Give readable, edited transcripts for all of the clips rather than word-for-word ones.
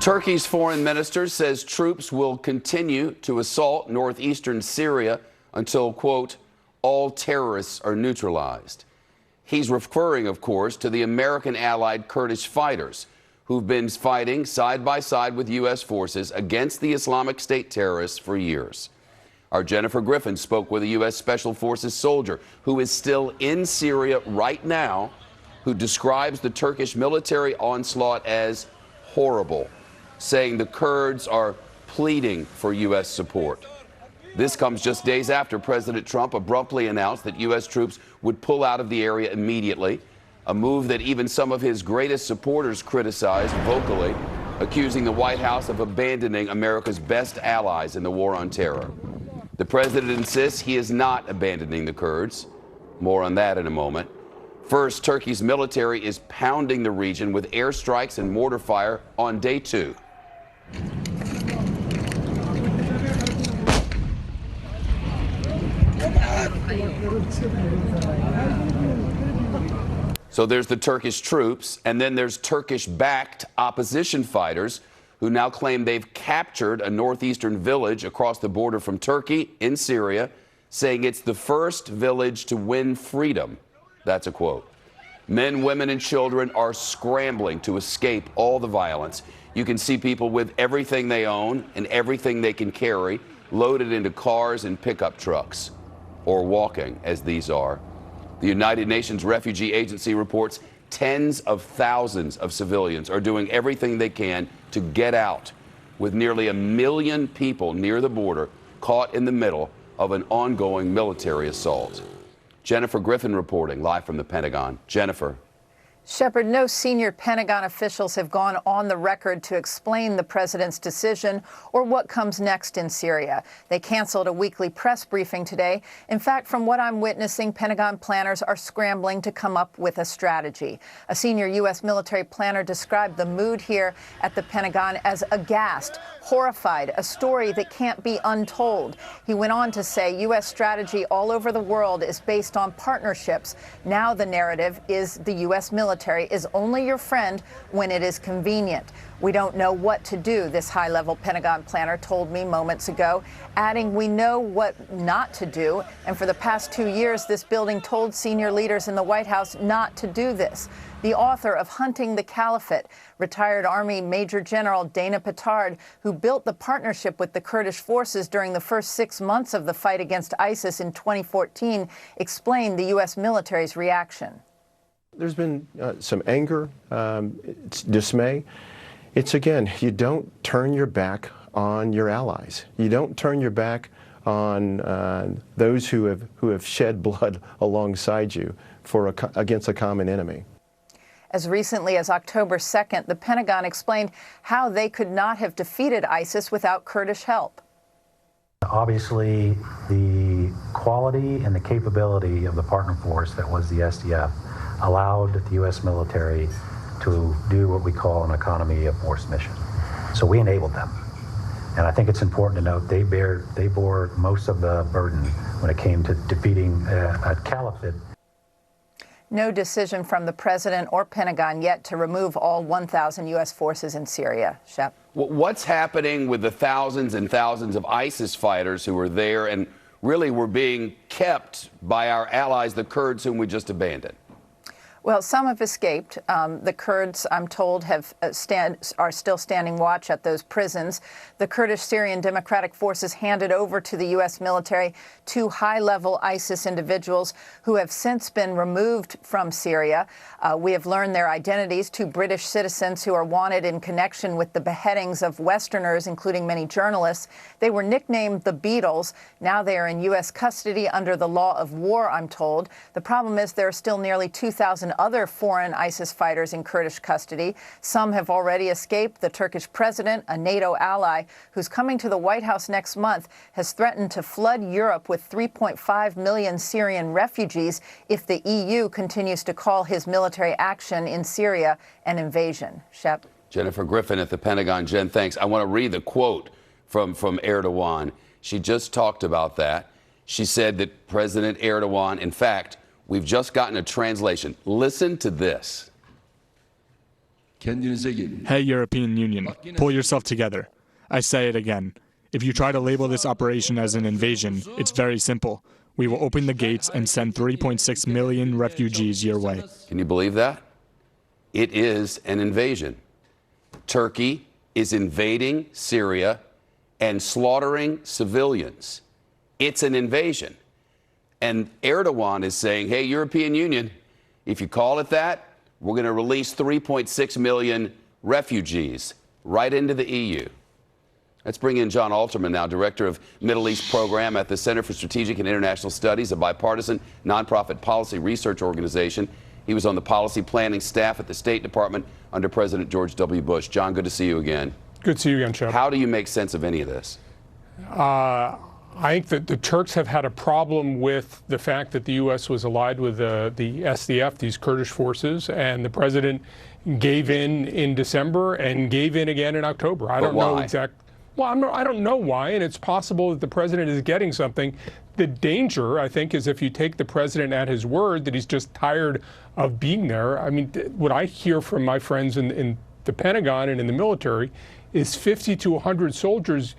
Turkey's foreign minister says troops will continue to assault northeastern Syria until, quote, all terrorists are neutralized. He's referring, of course, to the American-allied Kurdish fighters who've been fighting side by side with U.S. forces against the Islamic State terrorists for years. Our Jennifer Griffin spoke with a U.S. Special Forces soldier who is still in Syria right now, who describes the Turkish military onslaught as horrible, saying the Kurds are pleading for U.S. support. This comes just days after President Trump abruptly announced that U.S. troops would pull out of the area immediately, a move that even some of his greatest supporters criticized vocally, accusing the White House of abandoning America's best allies in the war on terror. The president insists he is not abandoning the Kurds. More on that in a moment. First, Turkey's military is pounding the region with airstrikes and mortar fire on day 2. So there's the Turkish troops, and then there's Turkish-backed opposition fighters who now claim they've captured a northeastern village across the border from Turkey in Syria, saying it's the first village to win freedom. That's a quote. Men, women, and children are scrambling to escape all the violence. You can see people with everything they own and everything they can carry loaded into cars and pickup trucks, or walking, as these are. The United Nations Refugee Agency reports tens of thousands of civilians are doing everything they can to get out, with nearly 1 million people near the border caught in the middle of an ongoing military assault. Jennifer Griffin reporting live from the Pentagon. Jennifer. Shepard, no senior Pentagon officials have gone on the record to explain the president's decision or what comes next in Syria. They canceled a weekly press briefing today. In fact, from what I'm witnessing, Pentagon planners are scrambling to come up with a strategy. A senior U.S. military planner described the mood here at the Pentagon as aghast, horrified, a story that can't be untold. He went on to say U.S. strategy all over the world is based on partnerships. Now the narrative is the U.S. military is only your friend when it is convenient. We don't know what to do, this high-level Pentagon planner told me moments ago, adding we know what not to do. And for the past 2 years, this building told senior leaders in the White House not to do this. The author of Hunting the Caliphate, retired Army Major General Dana Petard, who built the partnership with the Kurdish forces during the first 6 months of the fight against ISIS in 2014, explained the U.S. military's reaction. There's been some anger, it's dismay. It's, again, you don't turn your back on your allies. You don't turn your back on those who have shed blood alongside you against a common enemy. As recently as October 2nd, the Pentagon explained how they could not have defeated ISIS without Kurdish help. Obviously, the quality and the capability of the partner force that was the SDF allowed the U.S. military to do what we call an economy of force mission. So we enabled them. And I think it's important to note they bore most of the burden when it came to defeating a caliphate. No decision from the president or Pentagon yet to remove all 1,000 U.S. forces in Syria. Shep. What's happening with the thousands and thousands of ISIS fighters who are there and really were being kept by our allies, the Kurds, whom we just abandoned? Well, some have escaped. The Kurds, I'm told, are still standing watch at those prisons. The Kurdish Syrian Democratic Forces handed over to the U.S. military 2 high-level ISIS individuals who have since been removed from Syria. We have learned their identities, 2 British citizens who are wanted in connection with the beheadings of Westerners, including many journalists. They were nicknamed the Beatles. Now they are in U.S. custody under the law of war, I'm told. The problem is there are still nearly 2,000 other foreign ISIS fighters in Kurdish custody. Some have already escaped. The Turkish president, a NATO ally, who's coming to the White House next month, has threatened to flood Europe with 3.5 million Syrian refugees if the EU continues to call his military action in Syria an invasion. Shep. Jennifer Griffin at the Pentagon. Jen, thanks. I want to read the quote from Erdogan. She just talked about that. She said that President Erdogan, in fact, we've just gotten a translation. Listen to this. kendinize gelin. Hey, European Union, pull yourself together. I say it again. If you try to label this operation as an invasion, it's very simple. We will open the gates and send 3.6 million refugees your way. Can you believe that? It is an invasion. Turkey is invading Syria and slaughtering civilians. It's an invasion. And Erdogan is saying, hey, European Union, if you call it that, we're going to release 3.6 million refugees right into the EU. Let's bring in John Alterman now, Director of Middle East Program at the Center for Strategic and International Studies, a bipartisan nonprofit policy research organization. He was on the policy planning staff at the State Department under President George W. Bush. John, good to see you again. Good to see you again, Chuck. How do you make sense of any of this? I think that the Turks have had a problem with the fact that the U.S. was allied with the SDF, these Kurdish forces, and the president gave in December and gave in again in October. I don't know exactly. Well, I don't know why, and it's possible that the president is getting something. The danger, I think, is if you take the president at his word that he's just tired of being there. I mean, what I hear from my friends in the Pentagon and in the military is 50 to 100 soldiers,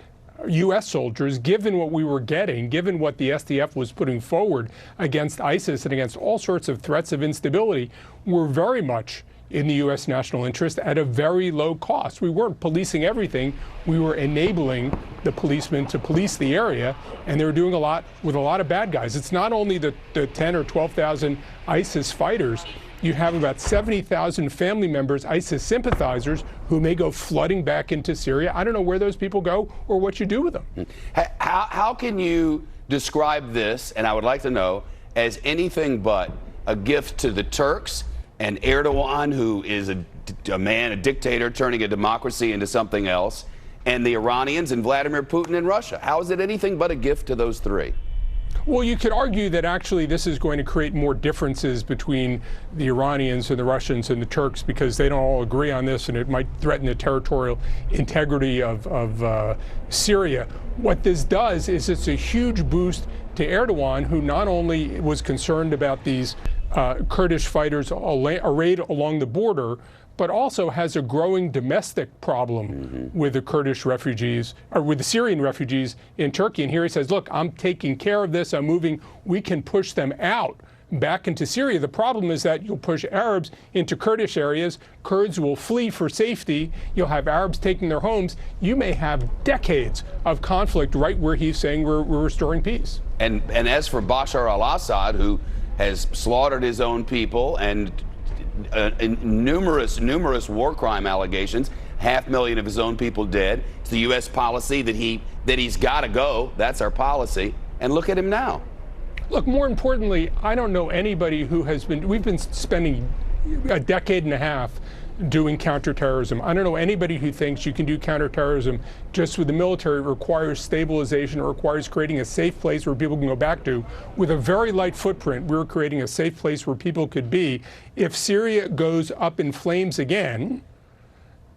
U.S. soldiers, given what we were getting, given what the SDF was putting forward against ISIS and against all sorts of threats of instability, were very much in the U.S. national interest at a very low cost. We weren't policing everything. We were enabling the policemen to police the area, and they were doing a lot with a lot of bad guys. It's not only the 10 or 12,000 ISIS fighters. You have about 70,000 family members, ISIS sympathizers, who may go flooding back into Syria. I don't know where those people go or what you do with them. How can you describe this, and I would like to know, as anything but a gift to the Turks and Erdogan, who is a man, a dictator turning a democracy into something else, and the Iranians and Vladimir Putin and Russia? How is it anything but a gift to those three? Well, you could argue that actually this is going to create more differences between the Iranians and the Russians and the Turks because they don't all agree on this, and it might threaten the territorial integrity of Syria. What this does is it's a huge boost to Erdogan, who not only was concerned about these Kurdish fighters arrayed along the border, but also has a growing domestic problem with the Kurdish refugees, or with the Syrian refugees in Turkey. And here he says, look, I'm taking care of this, I'm moving, we can push them out back into Syria. The problem is that you'll push Arabs into Kurdish areas, Kurds will flee for safety, you'll have Arabs taking their homes. You may have decades of conflict right where he's saying we're restoring peace. And as for Bashar al-Assad, who has slaughtered his own people and numerous war crime allegations, 500,000 of his own people dead. It's the U.S. policy that he's got to go. That's our policy. And look at him now. Look, more importantly, I don't know anybody who has been. We've been spending a decade and a half doing counterterrorism. I don't know anybody who thinks you can do counterterrorism just with the military. It requires stabilization. It requires creating a safe place where people can go back to. With a very light footprint, we're creating a safe place where people could be. If Syria goes up in flames again,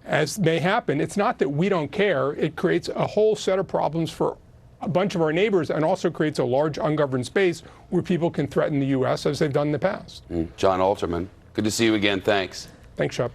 as may happen, it's not that we don't care. It creates a whole set of problems for a bunch of our neighbors and also creates a large ungoverned space where people can threaten the U.S. as they've done in the past. John Alterman, good to see you again. Thanks. Thanks, Shep.